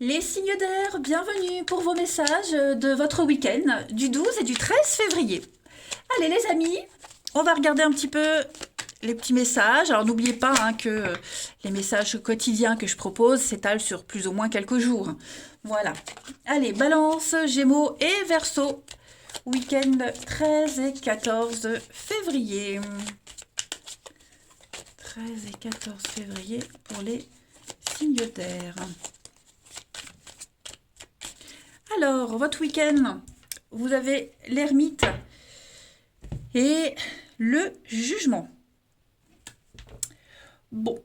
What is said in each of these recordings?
Les signes d'air, bienvenue pour vos messages de votre week-end du 12 et du 13 février. Allez les amis, on va regarder un petit peu les petits messages. Alors n'oubliez pas que les messages quotidiens que je propose s'étalent sur plus ou moins quelques jours. Voilà. Allez, Balance, Gémeaux et Verseau. Week-end 13 et 14 février. 13 et 14 février pour les signes d'air. Alors, votre week-end, vous avez l'ermite et le jugement. Bon,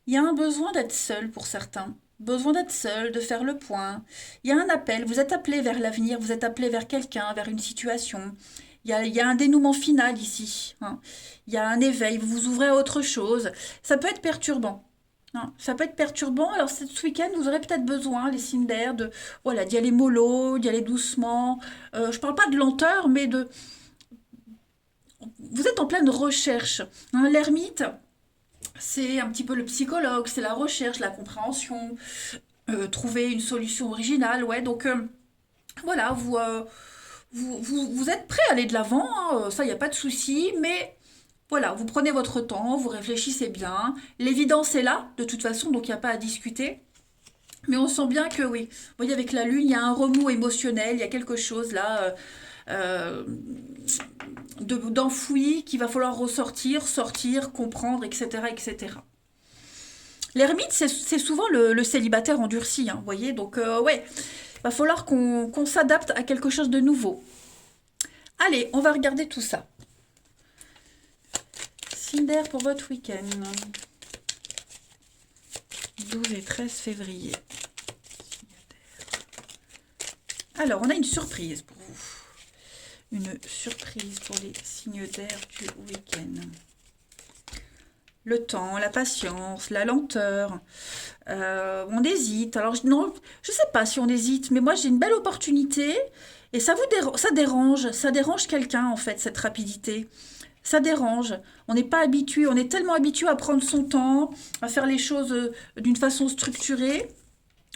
il y a un besoin d'être seul pour certains. Besoin d'être seul, de faire le point. Il y a un appel, vous êtes appelé vers l'avenir, vous êtes appelé vers quelqu'un, vers une situation. Il y a un dénouement final ici, hein. Il y a un éveil, vous vous ouvrez à autre chose. Ça peut être perturbant. Hein, ça peut être perturbant. Alors, ce week-end, vous aurez peut-être besoin, les signes d'air, voilà, d'y aller mollo, d'y aller doucement. Je parle pas de lenteur, mais vous êtes en pleine recherche. Hein, l'ermite, c'est un petit peu le psychologue, c'est la recherche, la compréhension, trouver une solution originale. Ouais, donc voilà, vous êtes prêt à aller de l'avant, hein, ça, il n'y a pas de souci, mais voilà, vous prenez votre temps, vous réfléchissez bien. L'évidence est là, de toute façon, donc il n'y a pas à discuter. Mais on sent bien que oui, vous voyez, avec la lune, il y a un remous émotionnel, il y a quelque chose là euh, d'enfoui qu'il va falloir ressortir, sortir, comprendre, etc. etc. L'ermite, c'est souvent le célibataire endurci, hein, vous voyez, donc ouais, il va falloir qu'on s'adapte à quelque chose de nouveau. Allez, on va regarder tout ça. Cinder pour votre week-end. 12 et 13 février. Alors, on a une surprise pour vous. Une surprise pour les signes d'air du week-end. Le temps, la patience, la lenteur. On hésite. Alors, non, je ne sais pas si on hésite, mais moi, j'ai une belle opportunité. Et ça dérange quelqu'un, en fait, cette rapidité. Ça dérange. On n'est pas habitué, on est tellement habitué à prendre son temps, à faire les choses d'une façon structurée.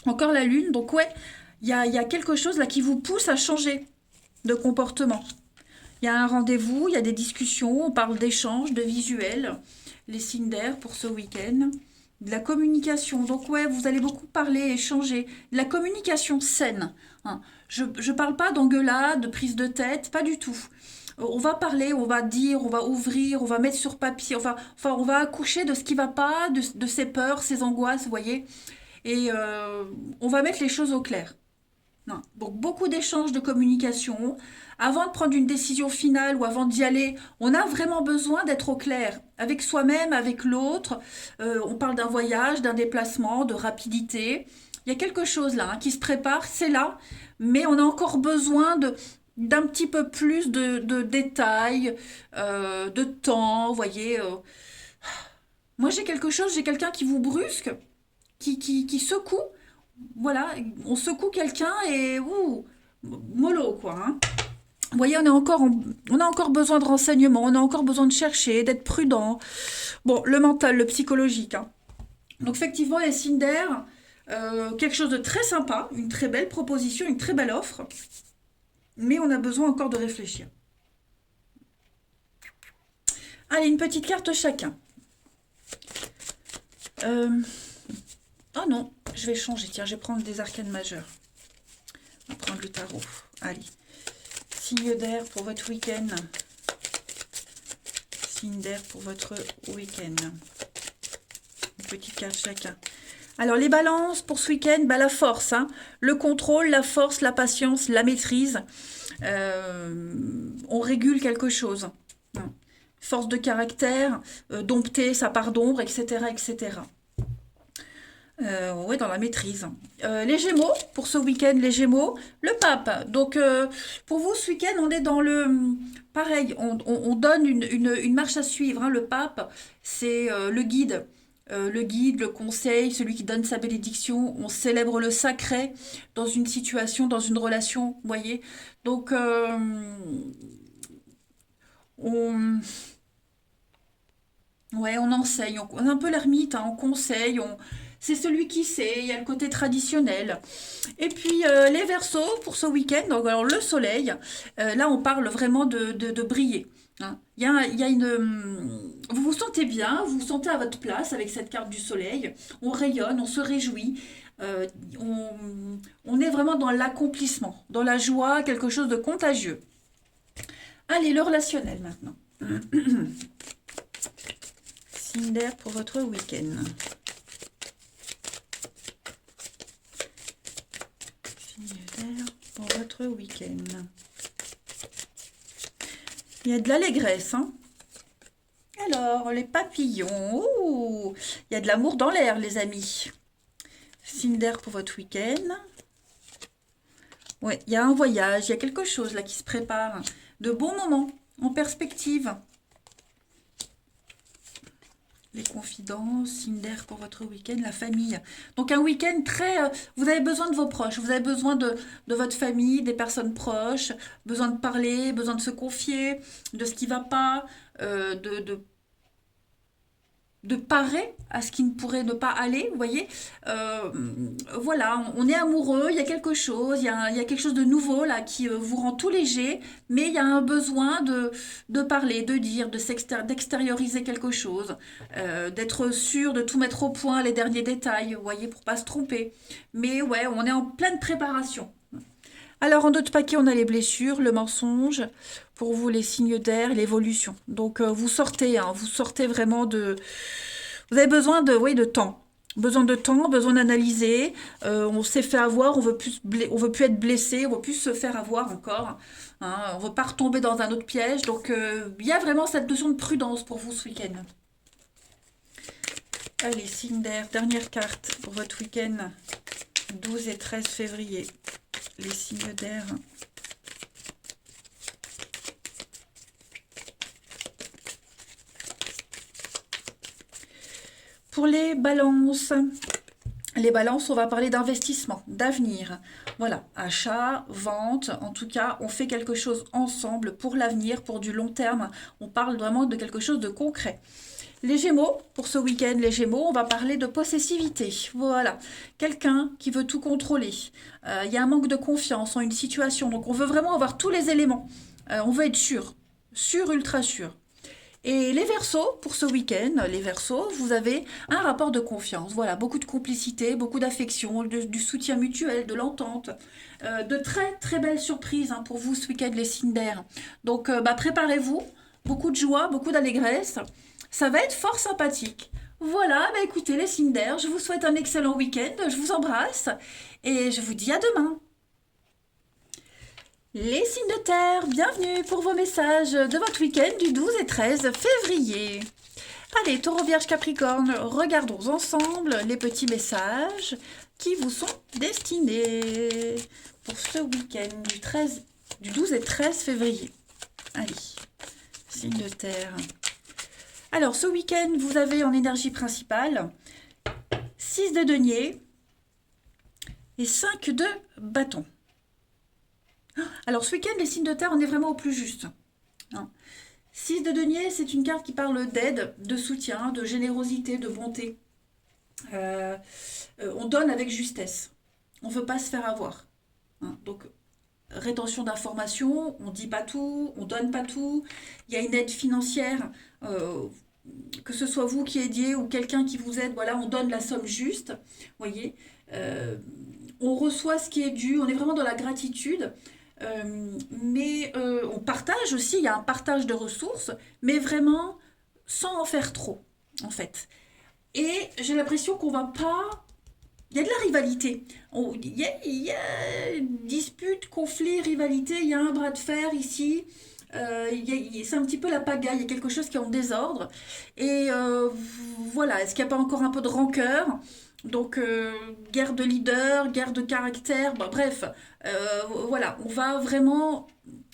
Encore la lune, donc ouais, il y a quelque chose là qui vous pousse à changer de comportement. Il y a un rendez-vous, il y a des discussions, on parle d'échanges, de visuels, les signes d'air pour ce week-end, de la communication. Donc ouais, vous allez beaucoup parler, échanger, de la communication saine, hein. Je ne parle pas d'engueulade, de prise de tête, pas du tout. On va parler, on va dire, on va ouvrir, on va mettre sur papier, enfin on va accoucher de ce qui va pas, de ses peurs, ses angoisses, vous voyez. Et on va mettre les choses au clair. Non. Donc beaucoup d'échanges de communication. Avant de prendre une décision finale ou avant d'y aller, on a vraiment besoin d'être au clair avec soi-même, avec l'autre. On parle d'un voyage, d'un déplacement, de rapidité. Il y a quelque chose là, hein, qui se prépare, c'est là, mais on a encore besoin d'un petit peu plus de détails, de temps, vous voyez. Moi j'ai quelque chose, j'ai quelqu'un qui vous brusque, qui secoue. Voilà, on secoue quelqu'un et ouh, mollo quoi, hein. Vous voyez, on a encore besoin de renseignements, on a encore besoin de chercher, d'être prudent. Bon, le mental, le psychologique, hein. Donc effectivement, les signes d'air, quelque chose de très sympa, une très belle proposition, une très belle offre, mais on a besoin encore de réfléchir. Allez, une petite carte chacun. Euh, Oh non, je vais changer, tiens, je vais prendre des arcanes majeures. On va prendre le tarot. Allez. Signe d'air pour votre week-end. Signe d'air pour votre week-end. Une petite carte chacun. Alors les balances pour ce week-end, bah, la force, hein. Le contrôle, la force, la patience, la maîtrise. On régule quelque chose. Hein. Force de caractère, dompter sa part d'ombre, etc. etc. Ouais, dans la maîtrise. Les Gémeaux, pour ce week-end, les Gémeaux, le pape. Donc, pour vous, ce week-end, on est dans le... Pareil, on donne une marche à suivre, hein. Le pape, c'est le guide, le conseil, celui qui donne sa bénédiction. On célèbre le sacré dans une situation, dans une relation, vous voyez. Donc, on, ouais, on enseigne, on est un peu l'ermite, hein, on conseille, c'est celui qui sait, il y a le côté traditionnel. Et puis les Verseaux, pour ce week-end, donc alors le soleil, là on parle vraiment de briller. Hein. Il y a vous vous sentez bien, vous vous sentez à votre place avec cette carte du soleil, on rayonne, on se réjouit, euh, on, on est vraiment dans l'accomplissement, dans la joie, quelque chose de contagieux. Allez, le relationnel maintenant. Signe d'air pour votre week-end. Signe d'air pour votre week-end. Il y a de l'allégresse, hein. Alors, les papillons. Ouh, il y a de l'amour dans l'air, les amis. Signe d'air pour votre week-end. Ouais, il y a un voyage, il y a quelque chose là qui se prépare. De bons moments en perspective. Les confidences, signe d'air pour votre week-end, la famille. Donc un week-end très... vous avez besoin de vos proches, vous avez besoin de votre famille, des personnes proches, besoin de parler, besoin de se confier, de ce qui ne va pas, de parer à ce qui ne pourrait ne pas aller, vous voyez. Euh, voilà, on est amoureux, il y a quelque chose, il y a quelque chose de nouveau là qui vous rend tout léger, mais il y a un besoin de parler, de dire, d'extérioriser quelque chose, d'être sûr de tout mettre au point, les derniers détails, vous voyez, pour pas se tromper. Mais ouais, on est en pleine préparation. Alors, en d'autres paquets, on a les blessures, le mensonge. Pour vous, les signes d'air, l'évolution. Donc, vous sortez, hein, vous sortez vraiment de... Vous avez besoin de, oui, de temps. Besoin de temps, besoin d'analyser. On s'est fait avoir, on veut plus être blessé, on veut plus se faire avoir encore. Hein, on veut pas retomber dans un autre piège. Donc, il y a vraiment cette notion de prudence pour vous ce week-end. Allez, signe d'air, dernière carte pour votre week-end, 12 et 13 février. Les signes d'air. Pour les balances, on va parler d'investissement, d'avenir. Voilà, achat, vente, en tout cas, on fait quelque chose ensemble pour l'avenir, pour du long terme. On parle vraiment de quelque chose de concret. Les Gémeaux, pour ce week-end, les Gémeaux, on va parler de possessivité. Voilà, quelqu'un qui veut tout contrôler. Il y a un manque de confiance en une situation, donc on veut vraiment avoir tous les éléments. On veut être sûr, sûr, ultra sûr. Et les Verseaux, pour ce week-end, les Verseaux, vous avez un rapport de confiance. Voilà, beaucoup de complicité, beaucoup d'affection, du soutien mutuel, de l'entente. De très très belles surprises hein, pour vous ce week-end, les signes d'air. Donc préparez-vous, beaucoup de joie, beaucoup d'allégresse. Ça va être fort sympathique. Voilà, écoutez les signes d'air, je vous souhaite un excellent week-end, je vous embrasse et je vous dis à demain. Les signes de terre, bienvenue pour vos messages de votre week-end du 12 et 13 février. Allez, Taureau, Vierge, Capricorne, regardons ensemble les petits messages qui vous sont destinés pour ce week-end du 12 et 13 février. Allez, signes de terre. Alors, ce week-end, vous avez en énergie principale 6 de denier et 5 de bâton. Alors, ce week-end, les signes de terre, on est vraiment au plus juste. 6 de denier, c'est une carte qui parle d'aide, de soutien, de générosité, de bonté. On donne avec justesse. On ne veut pas se faire avoir. Donc, rétention d'informations, on ne dit pas tout, on ne donne pas tout. Il y a une aide financière, que ce soit vous qui aidiez ou quelqu'un qui vous aide, voilà, on donne la somme juste. Voyez, on reçoit ce qui est dû, on est vraiment dans la gratitude. Mais on partage aussi, il y a un partage de ressources, mais vraiment sans en faire trop, en fait. Et j'ai l'impression qu'on va pas... Il y a de la rivalité. Il y a dispute, conflit, rivalité, il y a un bras de fer ici. C'est un petit peu la pagaille, il y a quelque chose qui est en désordre. Et voilà, est-ce qu'il n'y a pas encore un peu de rancœur? Donc, guerre de leader, guerre de caractère, bref, voilà, on va vraiment,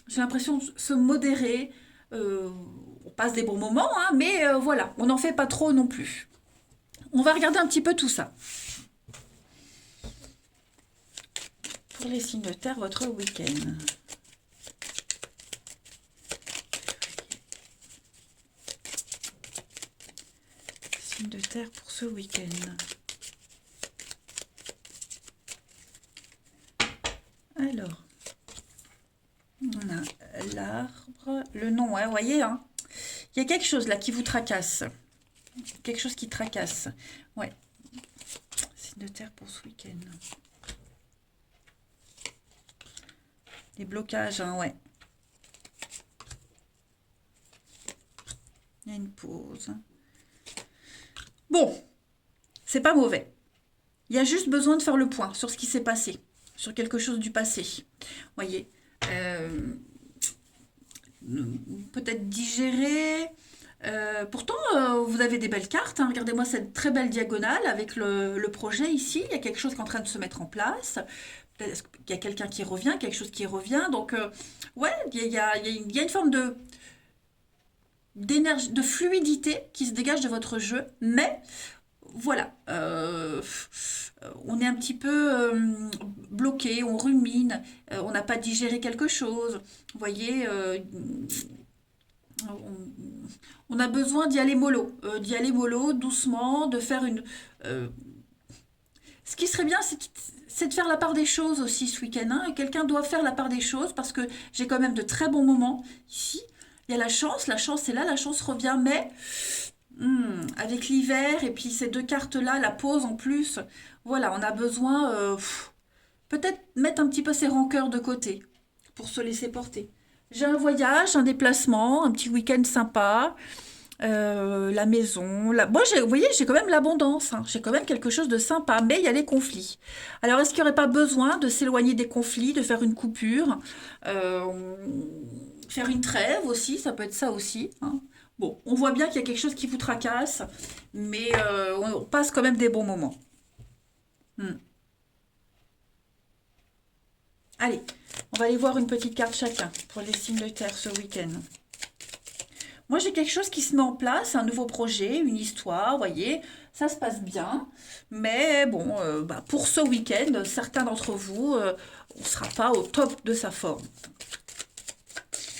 j'ai l'impression, se modérer. On passe des bons moments, hein, mais voilà, on n'en fait pas trop non plus. On va regarder un petit peu tout ça. Pour les signes de terre, votre week-end. Signes de terre pour ce week-end. Alors, on a l'arbre, le nom, ouais, vous voyez, hein. Il y a quelque chose là qui vous tracasse. Quelque chose qui tracasse. Ouais. Signe de terre pour ce week-end. Les blocages, hein, ouais. Il y a une pause. Bon, c'est pas mauvais. Il y a juste besoin de faire le point sur ce qui s'est passé, sur quelque chose du passé. Voyez, peut-être digérer. Pourtant, vous avez des belles cartes, hein. Regardez-moi cette très belle diagonale avec le projet ici. Il y a quelque chose qui est en train de se mettre en place. Peut-être qu'il y a quelqu'un qui revient, quelque chose qui revient. Donc, ouais, il y a une forme d'énergie, de fluidité qui se dégage de votre jeu. Mais voilà, on est un petit peu bloqué, on rumine, on n'a pas digéré quelque chose. Vous voyez, on a besoin d'y aller mollo, doucement, de faire une. euh, Ce qui serait bien, c'est de faire la part des choses aussi ce week-end, hein. Quelqu'un doit faire la part des choses parce que j'ai quand même de très bons moments ici. Il y a la chance est là, la chance revient, mais avec l'hiver et puis ces deux cartes-là, la pause en plus, voilà, on a besoin peut-être mettre un petit peu ses rancœurs de côté pour se laisser porter. J'ai un voyage, un déplacement, un petit week-end sympa, la maison. Moi, vous voyez, j'ai quand même l'abondance, hein. J'ai quand même quelque chose de sympa, mais il y a les conflits. Alors, est-ce qu'il n'y aurait pas besoin de s'éloigner des conflits, de faire une coupure, euh, faire une trêve aussi, ça peut être ça aussi, hein. Bon, on voit bien qu'il y a quelque chose qui vous tracasse, mais on passe quand même des bons moments. Hmm. Allez, on va aller voir une petite carte chacun pour les signes de terre ce week-end. Moi, j'ai quelque chose qui se met en place, un nouveau projet, une histoire, vous voyez, ça se passe bien. Mais bon, bah, pour ce week-end, certains d'entre vous, on ne sera pas au top de sa forme.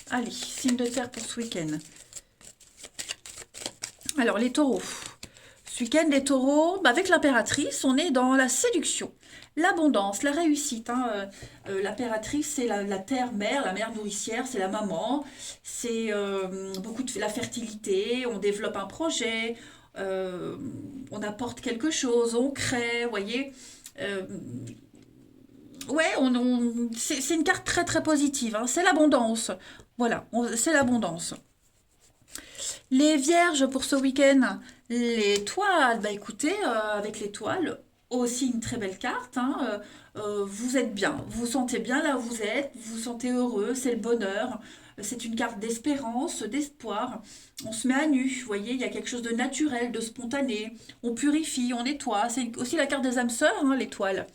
Allez, signe de terre pour ce week-end. Alors, les taureaux. Ce week-end, les taureaux, bah, avec l'impératrice, on est dans la séduction, l'abondance, la réussite, hein. L'impératrice, c'est la terre-mère, la mère nourricière, c'est la maman, c'est beaucoup de la fertilité, on développe un projet, euh, on apporte quelque chose, on crée, vous voyez. Euh, ouais, c'est une carte très très positive, hein. C'est l'abondance. Voilà, c'est l'abondance. Les vierges pour ce week-end, l'étoile, bah écoutez, avec l'étoile, aussi une très belle carte, hein, vous êtes bien, vous vous sentez bien là où vous vous sentez heureux, c'est le bonheur, c'est une carte d'espérance, d'espoir. On se met à nu, vous voyez, il y a quelque chose de naturel, de spontané, on purifie, on nettoie, c'est aussi la carte des âmes sœurs, hein, l'étoile.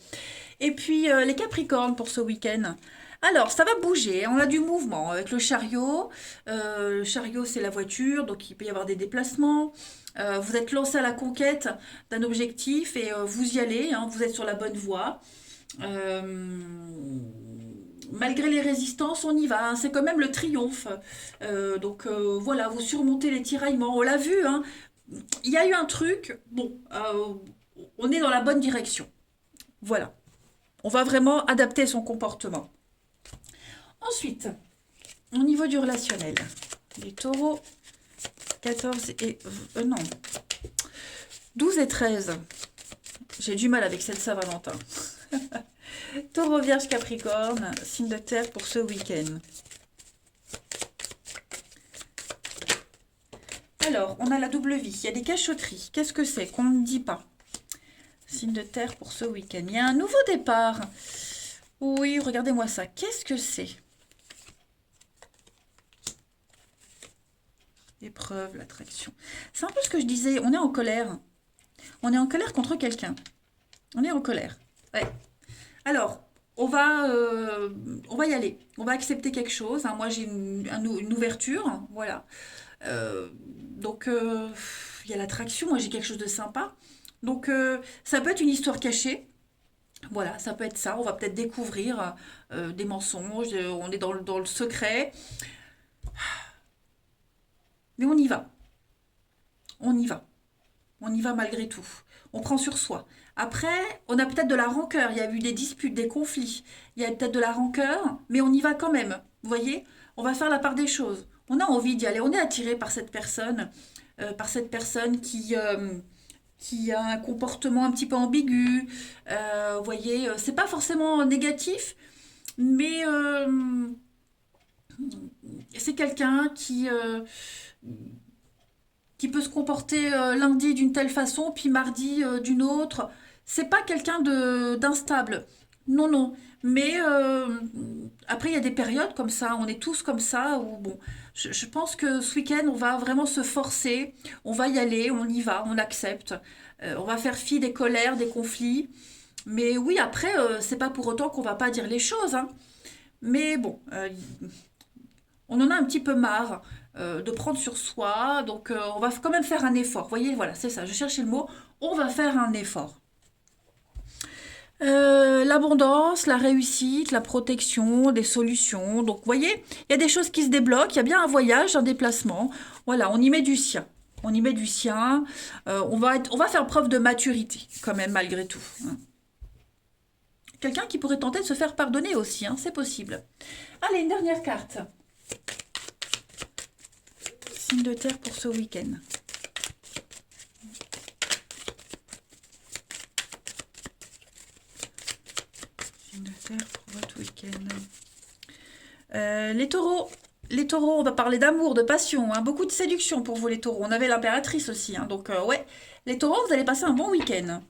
Et puis les Capricornes pour ce week-end. Alors, ça va bouger, on a du mouvement avec le chariot. Le chariot, c'est la voiture, donc il peut y avoir des déplacements. Vous êtes lancé à la conquête d'un objectif et vous y allez, hein, vous êtes sur la bonne voie. Euh, Malgré les résistances, on y va, hein, c'est quand même le triomphe. Donc voilà, vous surmontez les tiraillements, on l'a vu, hein. Il y a eu un truc, bon, on est dans la bonne direction. Voilà, on va vraiment adapter son comportement. Ensuite, au niveau du relationnel, les taureaux 14 et... non, 12 et 13. J'ai du mal avec cette Saint-Valentin. Taureau, Vierge, Capricorne, signe de terre pour ce week-end. Alors, on a la double vie, il y a des cachotteries. Qu'est-ce que c'est qu'on ne dit pas? Signe de terre pour ce week-end. Il y a un nouveau départ. Oui, regardez-moi ça. Qu'est-ce que c'est? L'épreuve, l'attraction. C'est un peu ce que je disais, on est en colère. On est en colère contre quelqu'un. On est en colère. Ouais. Alors, on va y aller. On va accepter quelque chose, hein. Moi, j'ai une ouverture, hein, voilà. Donc, il y a l'attraction. Moi, j'ai quelque chose de sympa. Donc, ça peut être une histoire cachée. Voilà, ça peut être ça. On va peut-être découvrir des mensonges. On est dans le secret. Mais on y va. On y va. On y va malgré tout. On prend sur soi. Après, on a peut-être de la rancœur. Il y a eu des disputes, des conflits. Il y a peut-être de la rancœur, mais on y va quand même. Vous voyez? On va faire la part des choses. On a envie d'y aller. On est attiré par cette personne qui a un comportement un petit peu ambigu. Vous voyez, c'est pas forcément négatif, mais c'est quelqu'un qui peut se comporter lundi d'une telle façon, puis mardi d'une autre. C'est pas quelqu'un de d'instable. Non, non. Mais après, il y a des périodes comme ça, on est tous comme ça, où bon, je pense que ce week-end, on va vraiment se forcer, on va y aller, on y va, on accepte. On va faire fi des colères, des conflits. Mais oui, après, c'est pas pour autant qu'on va pas dire les choses, hein. Mais bon, on en a un petit peu marre de prendre sur soi, donc on va quand même faire un effort. Vous voyez, voilà, c'est ça, je cherchais le mot. On va faire un effort. L'abondance, la réussite, la protection, des solutions. Donc, vous voyez, il y a des choses qui se débloquent. Il y a bien un voyage, un déplacement. Voilà, on y met du sien. On y met du sien. On va faire preuve de maturité, quand même, malgré tout, hein. Quelqu'un qui pourrait tenter de se faire pardonner aussi, hein, c'est possible. Allez, une dernière carte. Signe de terre pour ce week-end. Signe de terre pour votre week-end. Les taureaux, on va parler d'amour, de passion, hein, beaucoup de séduction pour vous les taureaux. On avait l'impératrice aussi, hein, donc ouais. Les taureaux, vous allez passer un bon week-end.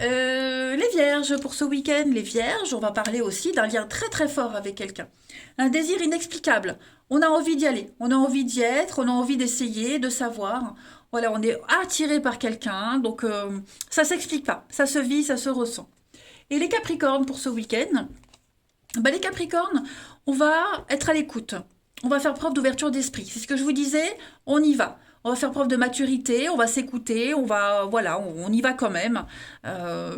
Les vierges, pour ce week-end, les vierges, on va parler aussi d'un lien très très fort avec quelqu'un. Un désir inexplicable. On a envie d'y aller, on a envie d'y être, on a envie d'essayer, de savoir. Voilà, on est attiré par quelqu'un, donc ça s'explique pas, ça se vit, ça se ressent. Et les capricornes pour ce week-end, bah, les capricornes, on va être à l'écoute. On va faire preuve d'ouverture d'esprit. C'est ce que je vous disais, on y va. On va faire preuve de maturité, on va s'écouter, voilà, on y va quand même. Euh,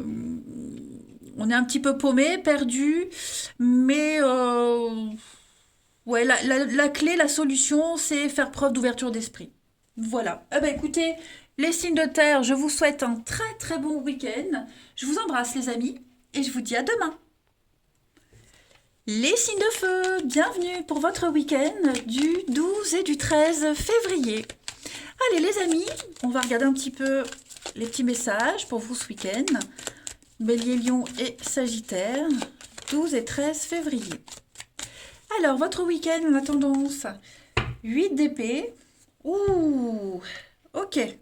on est un petit peu paumé, perdu, mais ouais, la clé, la solution, c'est faire preuve d'ouverture d'esprit. Voilà. Eh ben, écoutez, les signes de terre, je vous souhaite un très très bon week-end. Je vous embrasse les amis et je vous dis à demain. Les signes de feu, bienvenue pour votre week-end du 12 et du 13 février. Allez les amis, on va regarder un petit peu les petits messages pour vous ce week-end. Bélier, Lion et Sagittaire, 12 et 13 février. Alors, votre week-end, on a tendance 8 d'épée. Ouh, ok.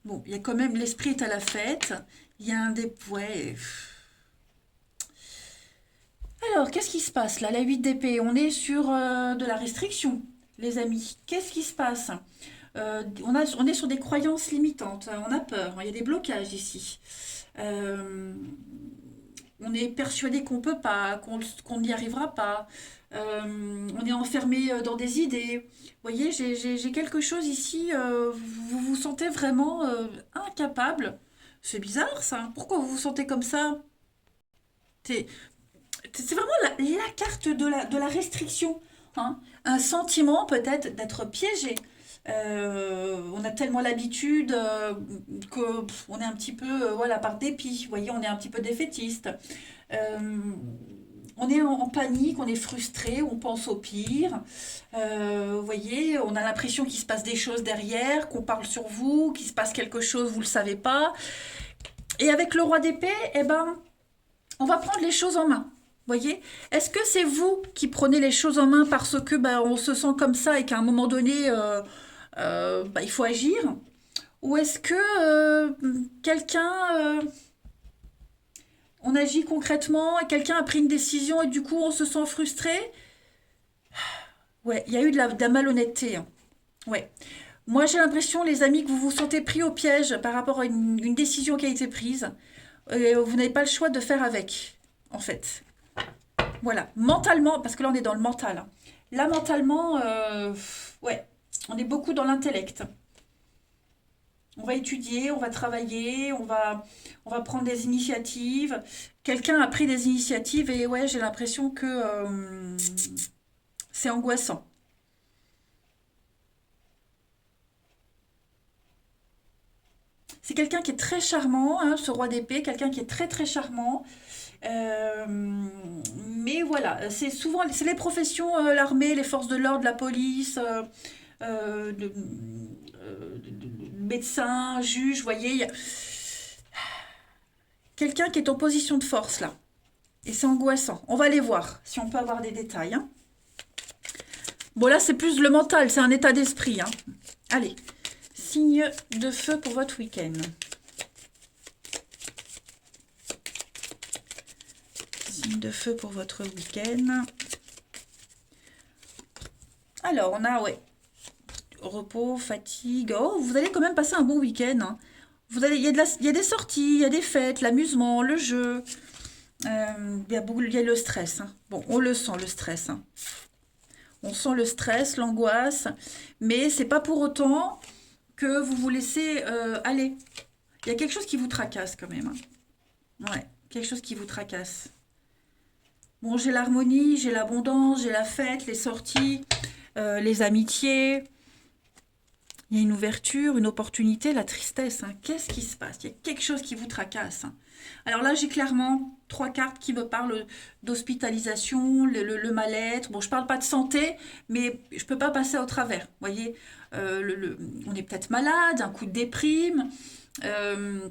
Bon, il y a quand même, l'esprit est à la fête. Il y a un des... Ouais. Alors, qu'est-ce qui se passe là, la 8 d'épée? On est sur de la restriction, les amis. Qu'est-ce qui se passe? On est sur des croyances limitantes, hein, on a peur, hein, il y a des blocages ici. Euh, on est persuadé qu'on peut pas, qu'on n'y arrivera pas. On est enfermé dans des idées. Vous voyez, j'ai quelque chose ici, vous vous sentez vraiment incapable. C'est bizarre ça. Pourquoi vous vous sentez comme ça? C'est c'est vraiment la carte de la restriction, hein. Un sentiment peut-être d'être piégé. On a tellement l'habitude que on est un petit peu, voilà, par dépit. Vous voyez, on est un petit peu défaitiste. Euh, on est en panique, on est frustré, on pense au pire. Vous voyez, on a l'impression qu'il se passe des choses derrière, qu'on parle sur vous, qu'il se passe quelque chose, vous ne le savez pas. Et avec le roi d'épée, eh ben, on va prendre les choses en main. Voyez? Est-ce que c'est vous qui prenez les choses en main parce que ben, on se sent comme ça et qu'à un moment donné, ben, il faut agir? Ou est-ce que quelqu'un, on agit concrètement et quelqu'un a pris une décision et du coup on se sent frustré? Ouais, il y a eu de la malhonnêteté, hein. Ouais. Moi j'ai l'impression, les amis, que vous vous sentez pris au piège par rapport à une décision qui a été prise. Et vous n'avez pas le choix de faire avec, en fait. Voilà, mentalement, parce que là on est dans le mental, hein. Là mentalement, ouais, on est beaucoup dans l'intellect. On va étudier, on va travailler, on va prendre des initiatives. Quelqu'un a pris des initiatives et ouais, j'ai l'impression que c'est angoissant. C'est quelqu'un qui est très charmant, hein, ce roi d'épée, quelqu'un qui est très très charmant. Euh, mais voilà, c'est souvent c'est les professions, l'armée, les forces de l'ordre, la police, médecin, juge, vous voyez, il y a quelqu'un qui est en position de force là. Et c'est angoissant. On va aller voir si on peut avoir des détails, hein. Bon, là, c'est plus le mental, c'est un état d'esprit, hein. Allez, signe de feu pour votre week-end. Signe de feu pour votre week-end. Alors, on a, ouais, repos, fatigue. Oh, vous allez quand même passer un bon week-end, hein. Il y a il y a des sorties, il y a des fêtes, l'amusement, le jeu. Il y a le stress, hein. Bon, on le sent, le stress, hein. On sent le stress, l'angoisse, mais c'est pas pour autant que vous vous laissez aller. Il y a quelque chose qui vous tracasse quand même, hein. Ouais, quelque chose qui vous tracasse. Bon, j'ai l'harmonie, j'ai l'abondance, j'ai la fête, les sorties, les amitiés. Il y a une ouverture, une opportunité, la tristesse, hein. Qu'est-ce qui se passe? Il y a quelque chose qui vous tracasse, hein. Alors là, j'ai clairement trois cartes qui me parlent d'hospitalisation, le mal-être. Bon, je parle pas de santé, mais je peux pas passer au travers. Vous voyez, on est peut-être malade, un coup de déprime, euh,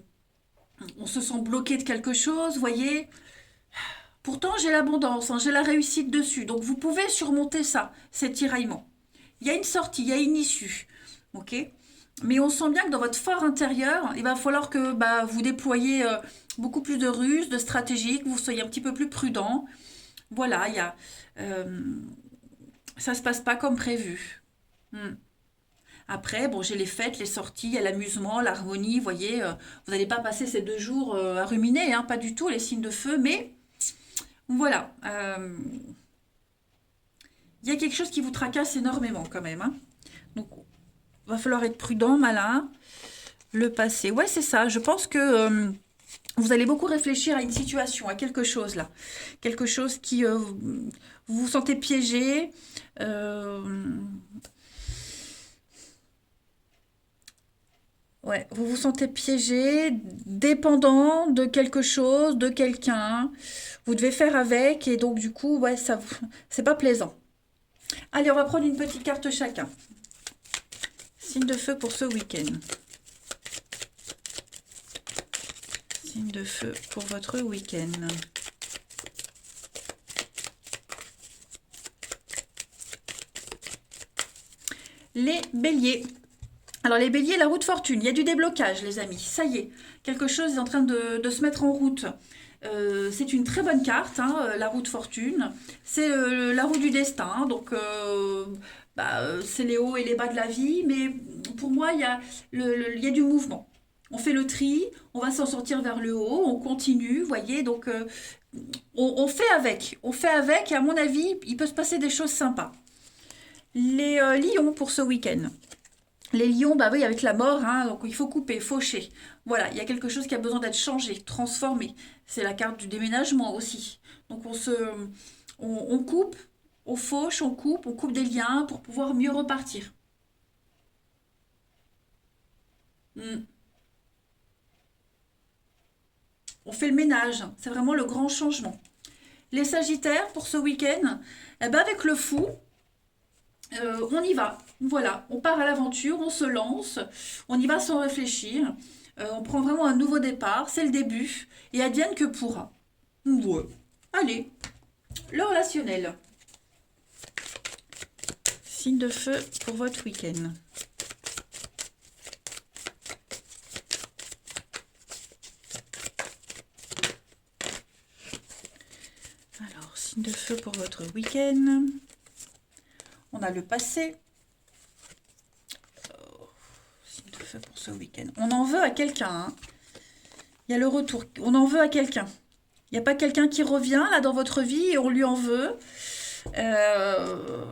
on se sent bloqué de quelque chose, vous voyez. Pourtant, j'ai l'abondance, hein, j'ai la réussite dessus. Donc, vous pouvez surmonter ça, ces tiraillements. Il y a une sortie, il y a une issue. Ok? Mais on sent bien que dans votre fort intérieur, il va falloir que bah, vous déployiez beaucoup plus de ruses, de stratégies, que vous soyez un petit peu plus prudent. Voilà, euh, ça se passe pas comme prévu. Hmm. Après, bon, j'ai les fêtes, les sorties, il y a l'amusement, l'harmonie, vous voyez, vous n'allez pas passer ces 2 jours à ruminer, hein, pas du tout, les signes de feu, mais voilà, il y a quelque chose qui vous tracasse énormément quand même, hein. Donc, va falloir être prudent, malin. Le passé. Ouais, c'est ça. Je pense que vous allez beaucoup réfléchir à une situation, à quelque chose là. Quelque chose qui vous vous sentez piégé. euh, ouais, vous vous sentez piégé, dépendant de quelque chose, de quelqu'un. Vous devez faire avec et donc du coup, ouais, c'est pas plaisant. Allez, on va prendre une petite carte chacun. Signe de feu pour ce week-end. Signe de feu pour votre week-end. Les béliers. Alors les béliers, la roue de fortune. Il y a du déblocage, les amis. Ça y est, quelque chose est en train de se mettre en route. C'est une très bonne carte, hein, la roue de fortune. C'est la roue du destin. Hein. Donc, c'est les hauts et les bas de la vie. Mais pour moi, il y a du mouvement. On fait le tri, on va s'en sortir vers le haut, on continue, vous voyez. Donc, on fait avec. On fait avec et à mon avis, il peut se passer des choses sympas. Les lions pour ce week-end. Les lions, bah oui, avec la mort, hein, donc il faut couper, faucher. Voilà, il y a quelque chose qui a besoin d'être changé, transformé. C'est la carte du déménagement aussi. Donc on coupe, on fauche, on coupe des liens pour pouvoir mieux repartir. Mm. On fait le ménage, c'est vraiment le grand changement. Les sagittaires, pour ce week-end, eh ben avec le fou, on y va. Voilà, on part à l'aventure, on se lance, on y va sans réfléchir. On prend vraiment un nouveau départ, c'est le début, et advienne que pourra. Ouais. Allez, le relationnel. Signe de feu pour votre week-end. Alors, signe de feu pour votre week-end. On a le passé. Signe de feu pour ce week-end. On en veut à quelqu'un, hein. Il y a le retour. On en veut à quelqu'un. Il n'y a pas quelqu'un qui revient là dans votre vie et on lui en veut. Euh,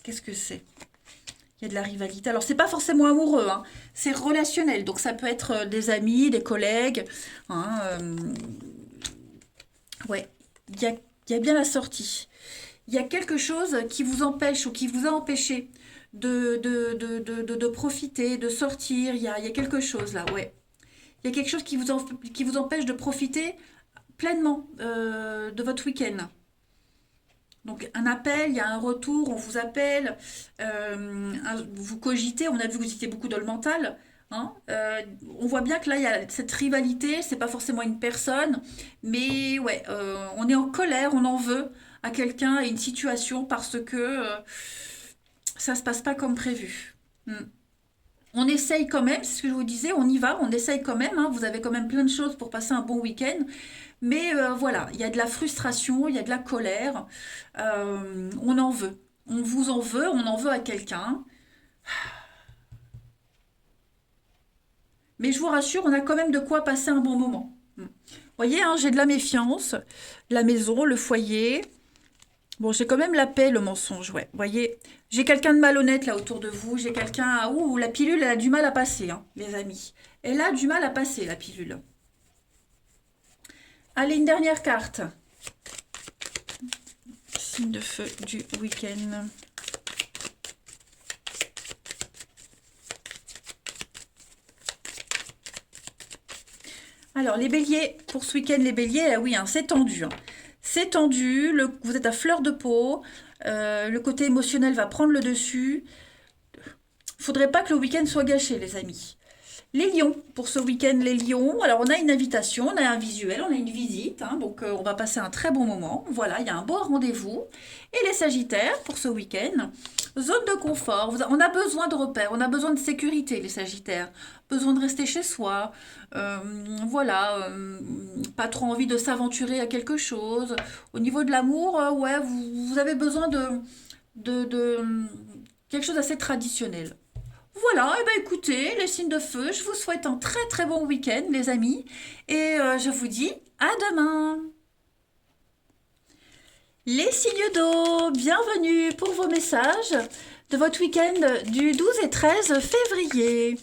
Qu'est-ce que c'est? Il y a de la rivalité. Alors, c'est pas forcément amoureux, hein. C'est relationnel. Donc, ça peut être des amis, des collègues, hein, ouais, il y a, il y a bien la sortie. Il y a quelque chose qui vous empêche ou qui vous a empêché de profiter, de sortir. Il y a quelque chose là, ouais. Il y a quelque chose qui vous empêche de profiter pleinement de votre week-end. Donc un appel, il y a un retour, on vous appelle, vous cogitez, on a vu que vous étiez beaucoup dans le mental. Hein, on voit bien que là, il y a cette rivalité, c'est pas forcément une personne, mais ouais, on est en colère, on en veut à quelqu'un, à une situation, parce que ça se passe pas comme prévu. Hmm. On essaye quand même, c'est ce que je vous disais, on y va, on essaye quand même, hein, vous avez quand même plein de choses pour passer un bon week-end, mais voilà, il y a de la frustration, il y a de la colère, on en veut. On vous en veut, on en veut à quelqu'un. Mais je vous rassure, on a quand même de quoi passer un bon moment. Vous voyez, hein, j'ai de la méfiance, la maison, le foyer. Bon, j'ai quand même la paix, le mensonge, ouais. Vous voyez, j'ai quelqu'un de malhonnête là autour de vous, j'ai quelqu'un où la pilule, elle a du mal à passer, hein, les amis. Elle a du mal à passer, la pilule. Allez, une dernière carte. Signe de feu du week-end. Alors, les béliers, pour ce week-end, les béliers, oui, hein, c'est tendu. Hein. C'est tendu, vous êtes à fleur de peau, le côté émotionnel va prendre le dessus. Faudrait pas que le week-end soit gâché, les amis. Les lions, pour ce week-end, les lions. Alors, on a une invitation, on a un visuel, on a une visite. Hein, donc, on va passer un très bon moment. Voilà, il y a un beau rendez-vous. Et les sagittaires, pour ce week-end, zone de confort. On a besoin de repères, on a besoin de sécurité, les sagittaires. Besoin de rester chez soi. Euh, voilà, pas trop envie de s'aventurer à quelque chose. Au niveau de l'amour, ouais, vous avez besoin de quelque chose d'assez traditionnel. Voilà, et ben écoutez, les signes de feu, je vous souhaite un très très bon week-end, les amis, et je vous dis à demain. Les signes d'eau, bienvenue pour vos messages de votre week-end du 12 et 13 février.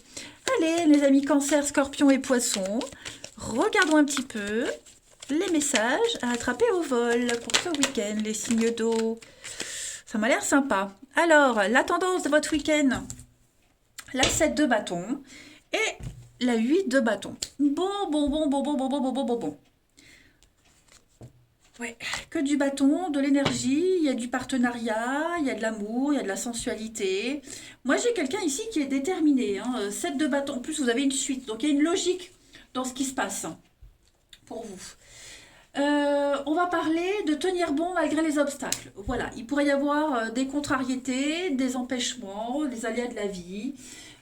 Allez, les amis cancer, scorpion et poisson, regardons un petit peu les messages à attraper au vol pour ce week-end, les signes d'eau. Ça m'a l'air sympa. Alors, la tendance de votre week-end, la 7 de bâton et la 8 de bâton. Bon. Ouais, que du bâton, de l'énergie, il y a du partenariat, il y a de l'amour, il y a de la sensualité. Moi, j'ai quelqu'un ici qui est déterminé. Hein. 7 de bâton, en plus, vous avez une suite. Donc, il y a une logique dans ce qui se passe hein, pour vous. On va parler de tenir bon malgré les obstacles. Voilà, il pourrait y avoir des contrariétés, des empêchements, des aléas de la vie,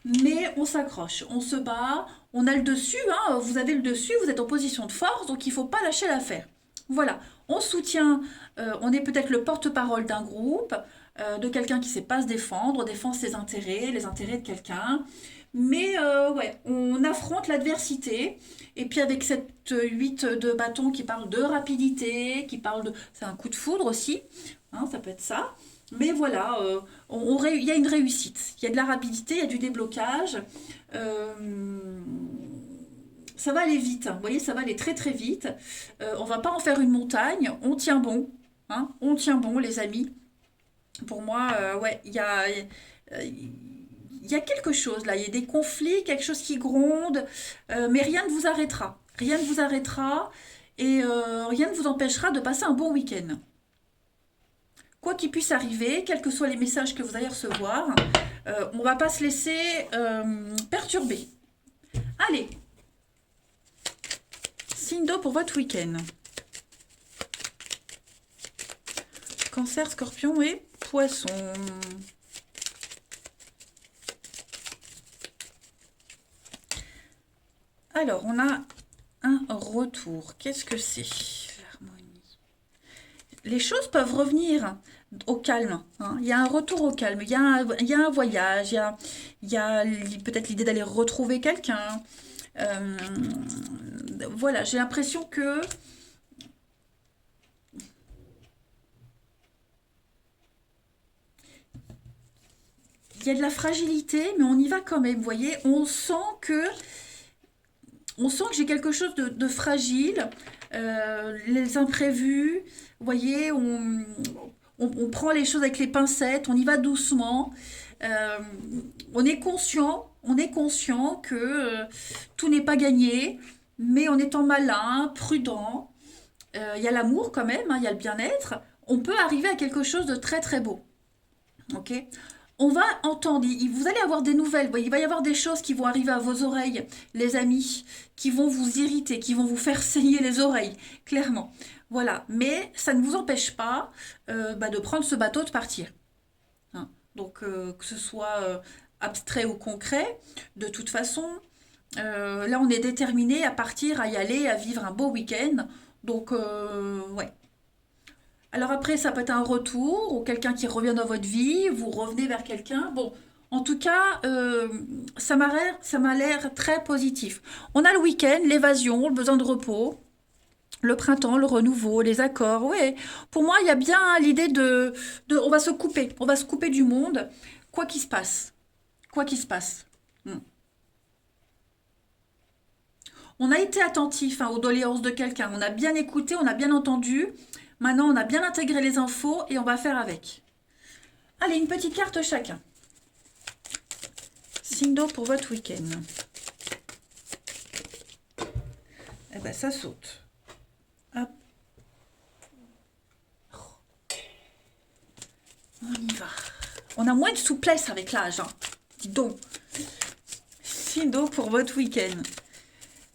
mais on s'accroche, on se bat, on a le dessus, hein, vous avez le dessus, vous êtes en position de force, donc il ne faut pas lâcher l'affaire. Voilà, on soutient, on est peut-être le porte-parole d'un groupe, de quelqu'un qui ne sait pas se défendre, défend ses intérêts, les intérêts de quelqu'un. Mais ouais, on affronte l'adversité. Et puis avec cette 8 de bâton qui parle de rapidité, qui parle de... C'est un coup de foudre aussi, hein, ça peut être ça. Mais voilà, il y a une réussite. Il y a de la rapidité, il y a du déblocage. Euh, ça va aller vite, hein, vous voyez, ça va aller très très vite. On va pas en faire une montagne, on tient bon. Hein, on tient bon, les amis. Pour moi, ouais, il y a quelque chose là, il y a des conflits, quelque chose qui gronde, mais rien ne vous arrêtera. Rien ne vous arrêtera et rien ne vous empêchera de passer un bon week-end. Quoi qu'il puisse arriver, quels que soient les messages que vous allez recevoir, on ne va pas se laisser perturber. Allez, signe d'eau pour votre week-end. Cancer, scorpion et poisson. Alors, on a un retour. Qu'est-ce que c'est? L'harmonie. Les choses peuvent revenir au calme. Hein. Il y a un retour au calme. Il y a un voyage. Il y a peut-être l'idée d'aller retrouver quelqu'un. Euh, voilà, j'ai l'impression que... Il y a de la fragilité, mais on y va quand même. Vous voyez, on sent que j'ai quelque chose de fragile, les imprévus, vous voyez, on prend les choses avec les pincettes, on y va doucement. Euh, on est conscient que tout n'est pas gagné, mais en étant malin, prudent, il y a l'amour quand même, hein, il y a le bien-être, on peut arriver à quelque chose de très très beau. Ok. On va entendre, vous allez avoir des nouvelles, il va y avoir des choses qui vont arriver à vos oreilles, les amis, qui vont vous irriter, qui vont vous faire saigner les oreilles, clairement. Voilà, mais ça ne vous empêche pas de prendre ce bateau, de partir. Hein. Donc, que ce soit abstrait ou concret, de toute façon, là, on est déterminé à partir, à y aller, à vivre un beau week-end. Donc, ouais. Alors après, ça peut être un retour ou quelqu'un qui revient dans votre vie, vous revenez vers quelqu'un. Bon, en tout cas, ça m'a l'air très positif. On a le week-end, l'évasion, le besoin de repos, le printemps, le renouveau, les accords. Ouais, pour moi, il y a bien l'idée on va se couper du monde, quoi qu'il se passe, quoi qu'il se passe. Hmm. On a été attentif hein, aux doléances de quelqu'un, on a bien écouté, on a bien entendu. Maintenant, on a bien intégré les infos et on va faire avec. Allez, une petite carte chacun. Signe d'eau pour votre week-end. Eh ben, ça saute. Hop. On y va. On a moins de souplesse avec l'âge. Hein. Dis donc. Signe d'eau pour votre week-end.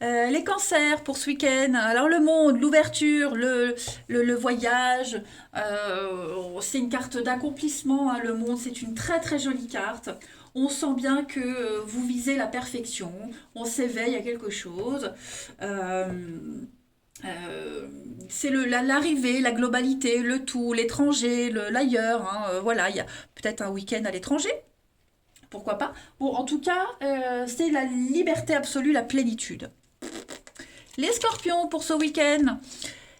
Les cancers pour ce week-end. Alors le monde, l'ouverture, le voyage, c'est une carte d'accomplissement. Hein. Le monde, c'est une très très jolie carte. On sent bien que vous visez la perfection. On s'éveille à quelque chose. Euh, c'est l'arrivée, la globalité, le tout, l'étranger, l'ailleurs. Hein. Voilà, il y a peut-être un week-end à l'étranger. Pourquoi pas? Bon, en tout cas, c'est la liberté absolue, la plénitude. Les scorpions pour ce week-end.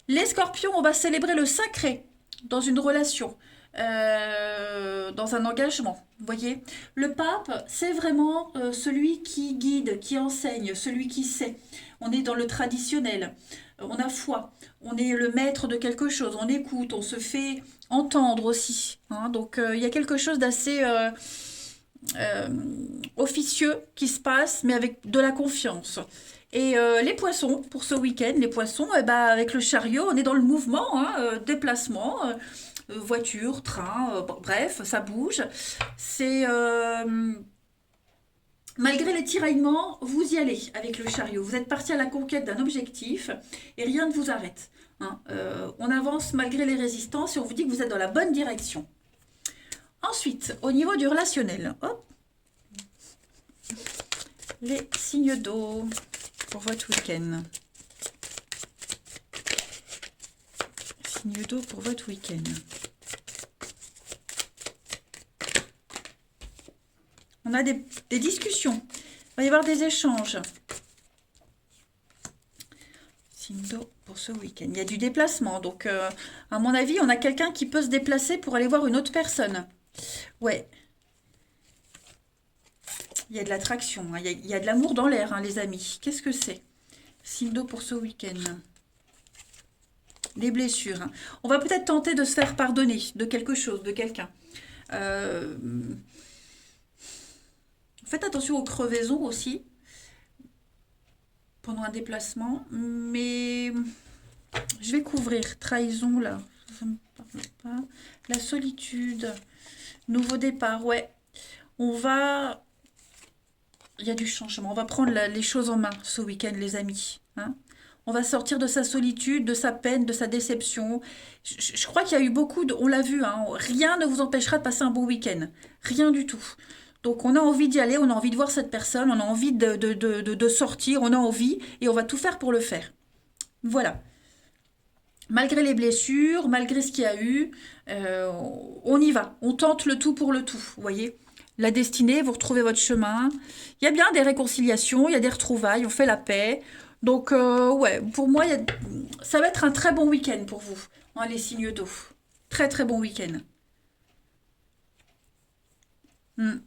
Les scorpions, on va célébrer le sacré dans une relation, dans un engagement. Vous voyez, le pape, c'est vraiment celui qui guide, qui enseigne, celui qui sait. On est dans le traditionnel, on a foi, on est le maître de quelque chose, on écoute, on se fait entendre aussi. Hein. Donc il y a quelque chose d'assez euh, officieux qui se passe, mais avec de la confiance. Et les poissons, pour ce week-end, les poissons, eh ben, avec le chariot, on est dans le mouvement, hein, déplacement, voiture, train, bref, ça bouge. C'est malgré les tiraillements, vous y allez avec le chariot. Vous êtes parti à la conquête d'un objectif et rien ne vous arrête. Hein. On avance malgré les résistances et on vous dit que vous êtes dans la bonne direction. Ensuite, au niveau du relationnel, hop, les signes d'eau pour votre week-end. Signe d'eau pour votre week-end. On a des discussions. Il va y avoir des échanges. Signe d'eau pour ce week-end. Il y a du déplacement. Donc, à mon avis, on a quelqu'un qui peut se déplacer pour aller voir une autre personne. Ouais. Il y a de l'attraction. Hein. Il y a de l'amour dans l'air, hein, les amis. Qu'est-ce que c'est? Signe d'eau pour ce week-end. Les blessures. Hein. On va peut-être tenter de se faire pardonner de quelque chose, de quelqu'un. Faites attention aux crevaisons aussi pendant un déplacement. Mais je vais couvrir. Trahison, là. Ça me parle pas. La solitude. Nouveau départ, ouais. On va... Il y a du changement. On va prendre les choses en main ce week-end, les amis. Hein. On va sortir de sa solitude, de sa peine, de sa déception. Je crois qu'il y a eu beaucoup de... On l'a vu, hein, rien ne vous empêchera de passer un bon week-end. Rien du tout. Donc on a envie d'y aller, on a envie de voir cette personne, on a envie de sortir, on a envie et on va tout faire pour le faire. Voilà. Malgré les blessures, malgré ce qu'il y a eu, on y va. On tente le tout pour le tout, vous voyez. La destinée, vous retrouvez votre chemin. Il y a bien des réconciliations, il y a des retrouvailles, on fait la paix. Donc, ouais, pour moi, ça va être un très bon week-end pour vous, hein, les signes d'eau. Très, très bon week-end. Hmm.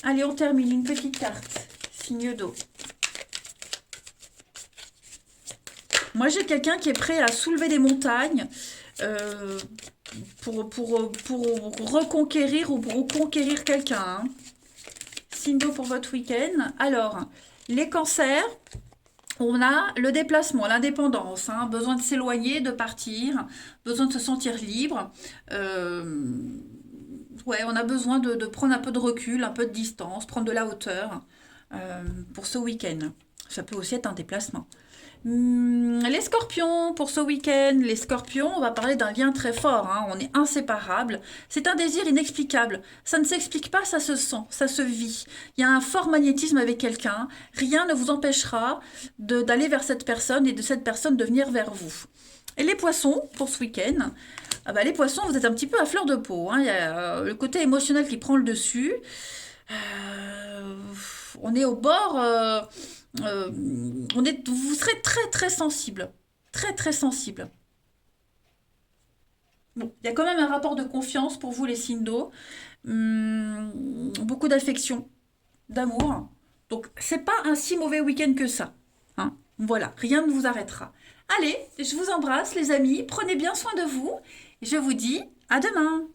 Allez, on termine. Une petite carte. Signe d'eau. Moi, j'ai quelqu'un qui est prêt à soulever des montagnes, euh, pour reconquérir ou pour conquérir quelqu'un, hein. Signe d'eau pour votre week-end. Alors, les cancers, on a le déplacement, l'indépendance, hein, besoin de s'éloigner, de partir, besoin de se sentir libre. Euh, ouais, on a besoin de prendre un peu de recul, un peu de distance, prendre de la hauteur euh, pour ce week-end. Ça peut aussi être un déplacement. Les scorpions, pour ce week-end, les scorpions, on va parler d'un lien très fort, hein, on est inséparables. C'est un désir inexplicable. Ça ne s'explique pas, ça se sent, ça se vit. Il y a un fort magnétisme avec quelqu'un. Rien ne vous empêchera d'aller vers cette personne et de cette personne de venir vers vous. Et les poissons, pour ce week-end, ah bah, les poissons, vous êtes un petit peu à fleur de peau, hein. Il y a le côté émotionnel qui prend le dessus. Euh, on est au bord. Euh, vous serez très très sensible. Très très sensible. Bon, il y a quand même un rapport de confiance pour vous, les signes d'eau. Beaucoup d'affection, d'amour. Donc, c'est pas un si mauvais week-end que ça, hein. Voilà, rien ne vous arrêtera. Allez, je vous embrasse, les amis. Prenez bien soin de vous. Et je vous dis à demain.